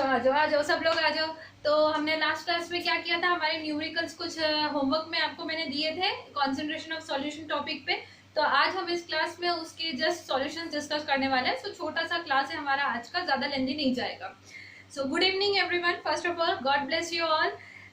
आ जाओ सब लोग आ जाओ। तो हमने लास्ट क्लास में क्या किया था, हमारे न्यूमेरिकल्स कुछ होमवर्क में आपको मैंने दिए थे कंसंट्रेशन ऑफ सॉल्यूशन टॉपिक पे। तो आज हम इस क्लास में उसके जस्ट सॉल्यूशंस डिस्कस करने वाले हैं। सो छोटा सा क्लास है हमारा आज का, ज्यादा लेंदी नहीं जाएगा। So good evening everyone, first of all God bless you all.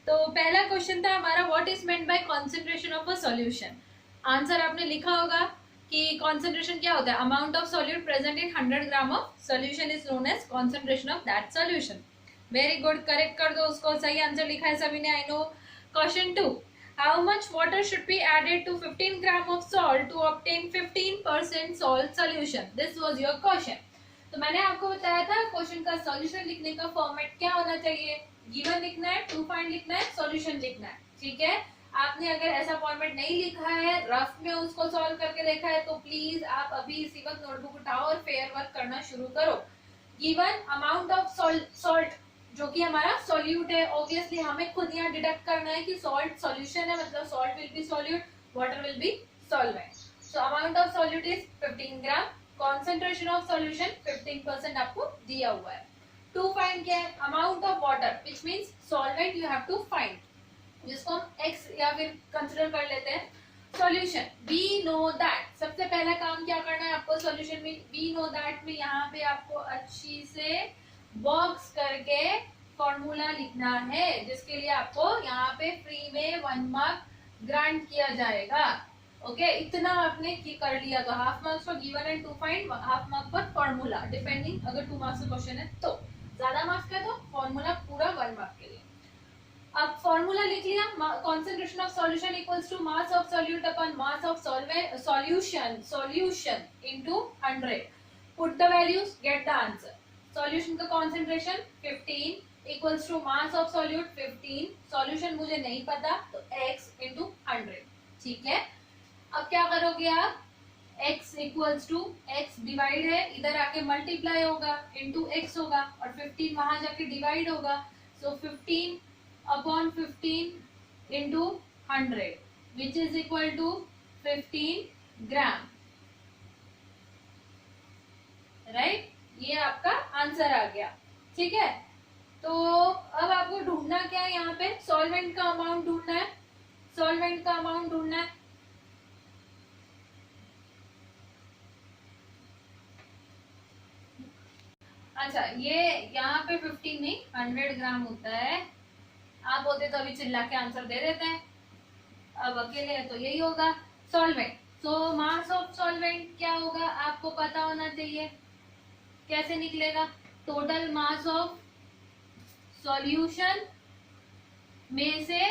तो पहला क्वेश्चन था हमारा, what is meant by concentration of a solution. Answer आपने लिखा होगा कि कंसंट्रेशन क्या होता है, amount of solute present in 100 gram of solution is known as concentration of that solution. Very good, correct कर दो उसको, सही आंसर लिखा है सभी ने, I know. Question 2, how much water should be added to 15 gram of salt to obtain 15% salt solution. This was your question. तो मैंने आपको बताया था क्वेश्चन का सॉल्यूशन लिखने का फॉर्मेट क्या होना चाहिए, गिवन लिखना है, टू फाइंड लिखना है, सॉल्यूशन लिखना है। ठीक है, आपने अगर ऐसा फॉर्मेट नहीं लिखा है, रफ में उसको सॉल्व करके देखा है, तो प्लीज आप अभी इसी वक्त नोटबुक उठाओ और फेयर वर्क करना शुरू करो। गिवन अमाउंट ऑफ सॉल्ट जो कि हमारा सॉल्यूट है, ऑब्वियसली हमें खुद यहाँ डिडक्ट करना है कि सॉल्ट सॉल्यूशन है, मतलब salt will be solute, water will be solvent. So amount of solute is 15 gram, concentration of solution 15% आपको दिया हुआ है। टू फाइंड क्या है, amount of water which means solvent you have to find, जिसको हम x या फिर कंसिडर कर लेते हैं सॉल्यूशन। वी नो दैट, सबसे पहला काम क्या करना है आपको सॉल्यूशन में, वी नो दैट में यहाँ पे आपको अच्छी से बॉक्स करके फॉर्मूला लिखना है, जिसके लिए आपको यहाँ पे फ्री में 1 मार्क ग्रांट किया जाएगा। ओके, इतना आपने कर लिया तो half marks for given and to find, half mark पर फॉर्मूला, डिपेंडिंग अगर 2 मार्क्स का क्वेश्चन है तो, ज्यादा मार्क्स का तो फॉर्मूला पूरा 1 मार्क के लिए। अब फॉर्मूला लिख लिया, concentration of solution equals to mass of solute upon mass of solution into 100. Put the values, get the answer. Solution का concentration 15 equals to mass of solute 15, solution मुझे नहीं पता तो x into 100। ठीक है, अब क्या करोगे आप, x equals to x divide है, इधर आके मल्टीप्लाई होगा, into x होगा, और 15 वहां जाके डिवाइड होगा। so 15 upon 15 into 100 which is equal to 15 gram, right, ये आपका आंसर आ गया। ठीक है, तो अब आपको ढूंढना क्या है, यहाँ पे सॉल्वेंट का अमाउंट ढूंढना है, सॉल्वेंट का अमाउंट ढूंढना है। अच्छा, ये यहाँ पे 15 नहीं 100 ग्राम होता है, आप बोलते तो अभी चिल्ला के आंसर दे देते हैं, अब अकेले है तो यही होगा solvent. So mass of solvent क्या होगा आपको पता होना चाहिए, कैसे निकलेगा, टोटल मास ऑफ सॉल्यूशन में से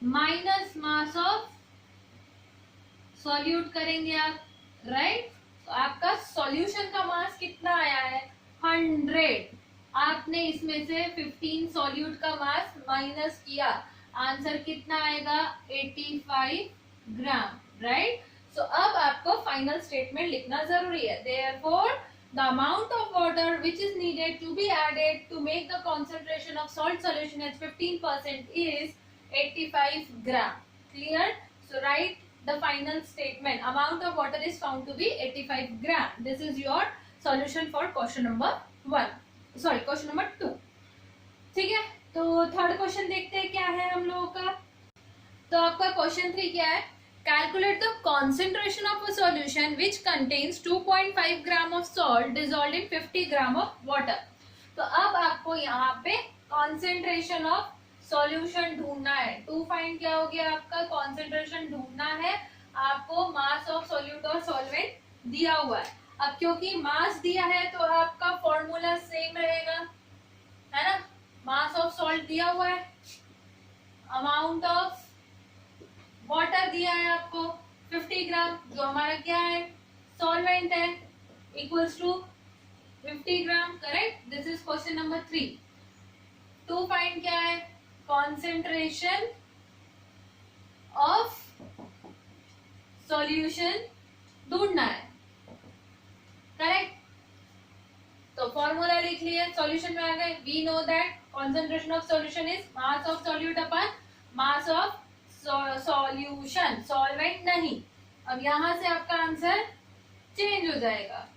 माइनस मास ऑफ सॉल्यूट करेंगे आप, राइट। तो आपका सॉल्यूशन का मास कितना आया है 100, आपने इसमें से 15 सॉल्यूट का मास माइनस किया, आंसर कितना आएगा 85 ग्राम, राइट। सो अब आपको फाइनल स्टेटमेंट लिखना जरूरी है, therefore the amount of water which is needed to be added to make the concentration of salt solution as 15% is 85 gram. Clear, so write the final statement, amount of water is found to be 85 gram. This is your solution for question number 1, sorry question number 2। ठीक है, तो third question देखते हैं क्या है हम लोगों का। तो आपका क्वेश्चन 3 क्या है, calculate the concentration of a solution which contains 2.5 gram of salt dissolved in 50 gram of water. तो अब आपको यहाँ पे कॉन्सेंट्रेशन ऑफ सॉल्यूशन ढूंढना है, टू फाइंड क्या हो गया आपका, कॉन्सेंट्रेशन ढूंढना है आपको, मास ऑफ सॉल्यूट और सॉल्वेंट दिया हुआ है। अब क्योंकि मास दिया है तो आपका फॉर्मूला सेम रहेगा, है ना, मास ऑफ सॉल्ट दिया हुआ है, अमाउंट ऑफ वाटर दिया है आपको 50 ग्राम, जो हमारा क्या है सॉल्वेंट है, equals to 50 gram, correct. This is question number 3। To find क्या है, कॉन्सेंट्रेशन ऑफ सॉल्यूशन ढूंढना है, करेक्ट। तो फॉर्मूला लिख लिए, सॉल्यूशन में आ गए, we know that concentration of solution is mass of solute upon mass of solution, solvent नहीं। अब यहां से आपका आंसर चेंज हो जाएगा,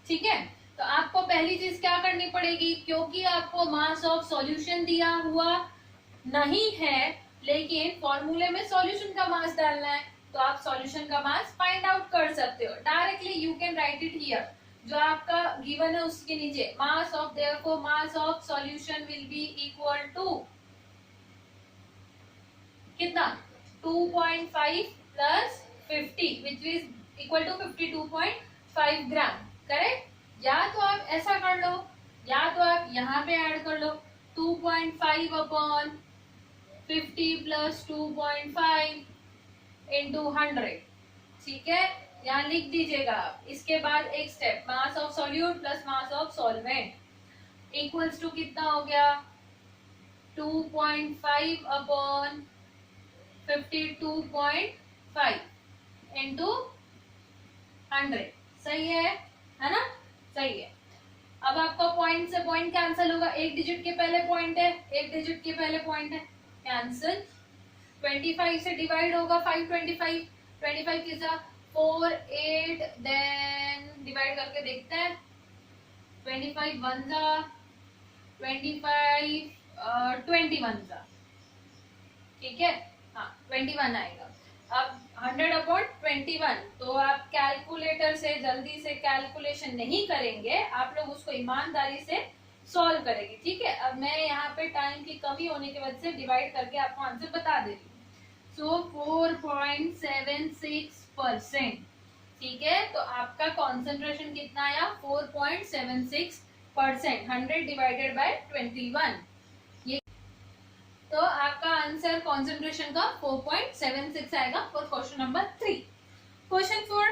ठीक है। तो आपको पहली चीज क्या करनी पड़ेगी, क्योंकि आपको मास ऑफ सॉल्यूशन दिया हुआ नहीं है लेकिन फॉर्मूले में सॉल्यूशन का मास डालना है, तो आप सॉल्यूशन का मास फाइंड आउट कर सकते हो directly. You can write it here, जो आपका गिवन है उसके नीचे mass of, therefore mass of solution will be equal to कितना 2.5 plus 50 which is equal to 52.5 gram, correct. या तो आप ऐसा कर लो, या तो आप यहाँ पे ऐड कर लो 2.5 अपॉन 50 प्लस 2.5 इंटू 100, ठीक है, यहाँ लिख दीजिएगा आप। इसके बाद एक step, mass of solute plus mass of solvent equals to कितना हो गया 2.5 अपॉन 52.5 इंटू 100, सही है ना, सही है। अब आपका पॉइंट से पॉइंट कैंसिल होगा, एक डिजिट के पहले पॉइंट है, एक डिजिट के पहले पॉइंट है, कैंसिल। 25 से डिवाइड होगा 525, 25 के साथ 4 8, देन डिवाइड करके देखते हैं 25 वन जा 25 21 जा, ठीक है, हाँ 21 आएगा। अब 100 अपॉन 21, तो आप कैलकुलेटर से जल्दी से कैलकुलेशन नहीं करेंगे, आप लोग उसको ईमानदारी से सॉल्व करेंगे, ठीक है। अब मैं यहाँ पे टाइम की कमी होने की वजह से डिवाइड करके आपको आंसर बता दे रही हूँ। सो 4.76%, ठीक है। तो आपका कॉन्सेंट्रेशन कितना आया 4.76%, 100 डिवाइडेड बाय 21, ये तो आपका आंसर कॉन्सेंट्रेशन का 4.76 आएगा for question number 3। Question 4,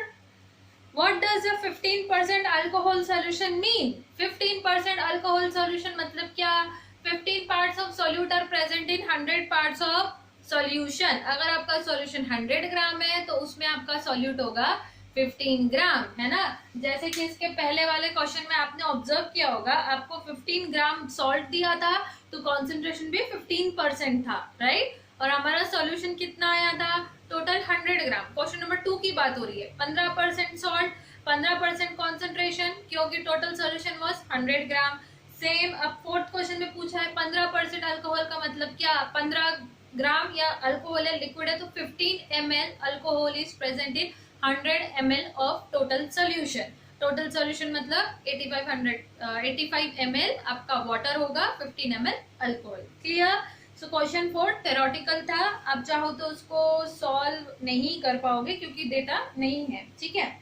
what does a 15% alcohol solution mean? 15% alcohol solution मतलब क्या? 15 parts of solute are present in 100 parts of solution. अगर आपका सॉल्यूशन 100 ग्राम है तो उसमें आपका सॉल्यूट होगा 15 ग्राम, है ना। जैसे कि इसके पहले वाले क्वेश्चन में आपने ऑब्जर्व किया होगा, आपको 15 ग्राम सॉल्ट दिया था तो कॉन्सेंट्रेशन भी 15% था, राइट। और हमारा सॉल्यूशन कितना आया था टोटल 100 ग्राम। क्वेश्चन नंबर 2 की बात हो रही है, 15% सॉल्ट 15% कॉन्सेंट्रेशन, क्योंकि total solution was 100 gram. Same अब फोर्थ क्वेश्चन में पूछा है 15% अल्कोहल का मतलब क्या, 15 ग्राम या अल्कोहल है, लिक्विड है, तो 15 ml alcohol is present in 100 ml of total solution. Total solution मतलब 85 ml आपका वाटर होगा, 15 ml alcohol, clear. So question 4 theoretical था, अब चाहो तो उसको सॉल्व नहीं कर पाओगे क्योंकि डेटा नहीं है, ठीक है।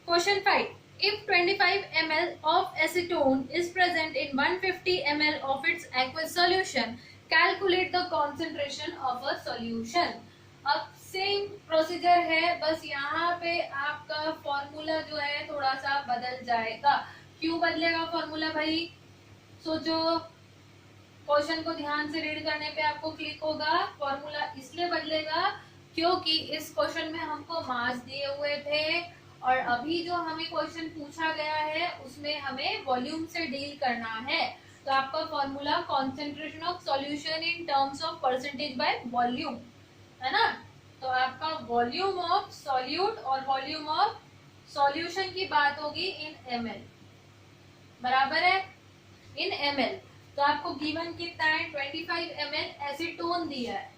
Question 5, if 25 ml of acetone is present in 150 ml of its aqueous solution, calculate the concentration of a solution। अब सेम प्रोसीजर है, बस यहाँ पे आपका फॉर्मूला जो है थोड़ा सा बदल जाएगा। क्यों बदलेगा फॉर्मूला भाई, सोचो। क्वेश्चन को ध्यान से रीड करने पे आपको क्लिक होगा। फॉर्मूला इसलिए बदलेगा क्योंकि इस क्वेश्चन में हमको मास दिए हुए थे और अभी जो हमें क्वेश्चन पूछा गया है उसमें हमें वॉल्यूम से डील करना है। तो आपका formula concentration of solution in terms of percentage by volume, है ना। तो आपका वॉल्यूम ऑफ सॉल्यूट और वॉल्यूम ऑफ सॉल्यूशन की बात होगी इन ml, बराबर है, इन ml। तो आपको गिवन कितना है 25 ml एसीटोन दिया है,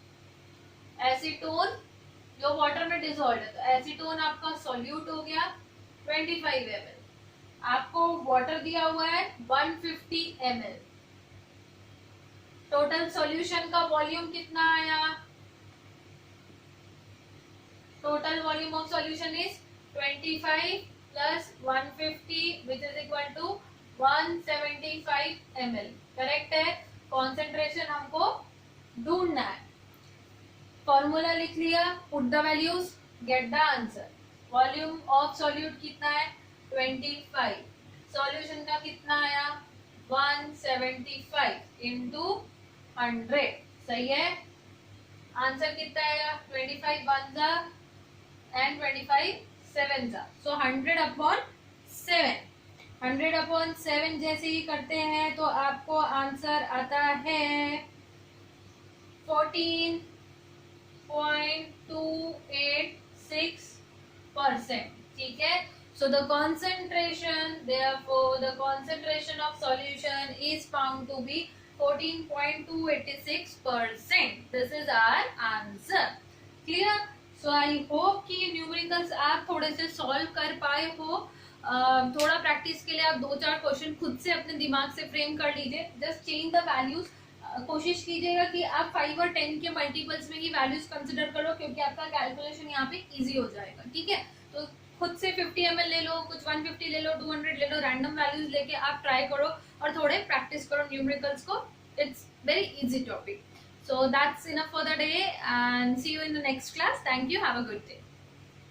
एसीटोन जो वाटर में डिसॉल्व है, तो एसीटोन आपका सॉल्यूट हो गया 25 ml। आपको वाटर दिया हुआ है 150 ml। टोटल सॉल्यूशन का वॉल्यूम कितना आया, total volume of solution is 25 plus 150 which is equal to 175 ml, correct है। कॉन्सेंट्रेशन हमको ढूंढना है, फॉर्मूला लिख लिया, put the values, get the answer. Volume of solute कितना है 25, सॉल्यूशन का कितना आया 175 इंटू 100, सही है। आंसर कितना आएगा 25 वन जा एंड 25 सेवन जा, सो 100 अपॉन 7। 100 अपॉन 7 जैसे ही करते हैं तो आपको आंसर आता है 14.286%, ठीक है। So the concentration, therefore the concentration of solution is found to be 14.286%. This is our answer. Clear? So I hope कि न्यूमेरिकल्स आप थोड़े से सॉल्व कर पाए हो. थोड़ा प्रैक्टिस के लिए आप 2-4 क्वेश्चन खुद से अपने दिमाग से फ्रेम कर लीजिए. Just change the values. कोशिश कीजिएगा कि आप 5 और 10 के मल्टीपल्स में ही वैल्यूज कंसिडर करो, क्योंकि आपका कैलकुलेशन यहाँ पे इजी हो जाएगा. ठीक है, तो खुद से 50 ml ले लो, कुछ 150 ले लो, 200 ले लो, रैंडम वैल्यूज लेके आप ट्राई करो और थोड़े प्रैक्टिस करो न्यूमेरिकल्स को. It's very easy topic. So that's enough for the day and see you in the next class. Thank you. Have a good day.